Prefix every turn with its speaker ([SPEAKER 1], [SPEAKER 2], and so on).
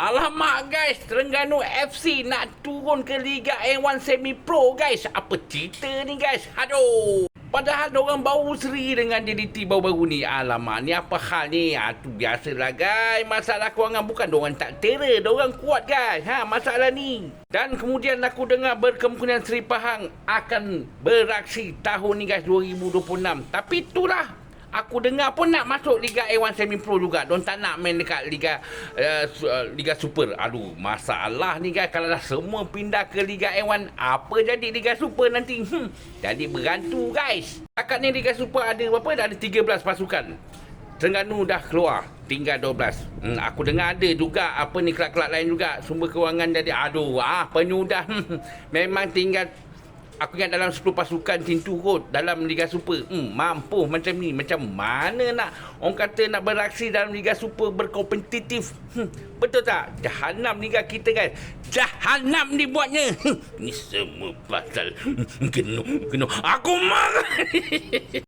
[SPEAKER 1] Alamak guys, Terengganu FC nak turun ke Liga A1 Semi Pro guys. Apa cerita ni guys? Aduh. Padahal diorang baru seri dengan JDT baru-baru ni. Alamak, ni apa hal ni? Tu biasalah guys. Masalah kewangan bukan diorang tak terror. Diorang kuat guys. Masalah ni. Dan kemudian aku dengar berkemungkinan Seri Pahang akan beraksi tahun ni guys, 2026. Tapi itulah. Aku dengar pun nak masuk Liga A1 Semi Pro juga. Diorang tak nak main dekat Liga Super. Aduh, masalah ni guys. Kalau dah semua pindah ke Liga A1, apa jadi Liga Super nanti? Jadi berantu guys. Akak ni Liga Super ada berapa? Dah ada 13 pasukan. Terengganu dah keluar, tinggal 12. Aku dengar ada juga apa ni kelab-kelab lain juga. Sumber kewangan jadi aduh, penyudah. Memang tinggal. Aku ingat dalam 10 pasukan tintu kot dalam Liga Super. Mampu macam ni. Macam mana nak orang kata nak beraksi dalam Liga Super berkompetitif? Betul tak? Jahanam Liga kita guys. Jahanam dibuatnya. Ni semua pasal genuh. Aku marah.